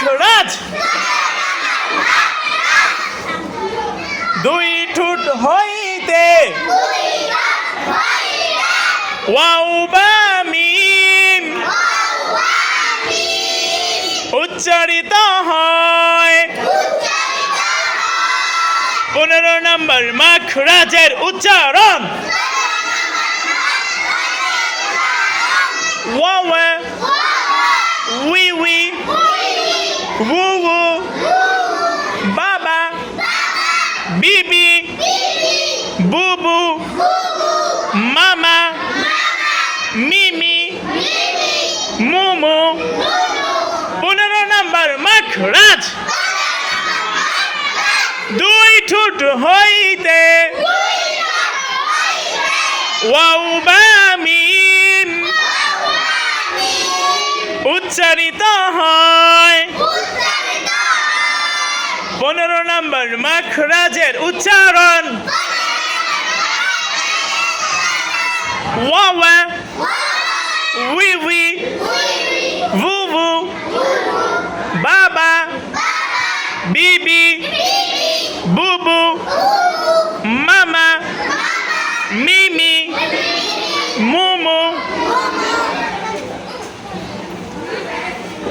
মাখরাজ দুই ঠোঁট হইতে ওয়াও বা মিম উচ্চারিত হয় 15 নম্বর মাখরাজের উচ্চারণ ওয়া we we woo woo baba bibi boo boo mama mimi mumu 15 নম্বর মাখরাজ দুই ঠোঁট হইতে ওয়াও বা মিম উচ্চারিত হয় 15 নম্বর মাখরাজের উচ্চারণ ওয়া we we woo woo baba bibi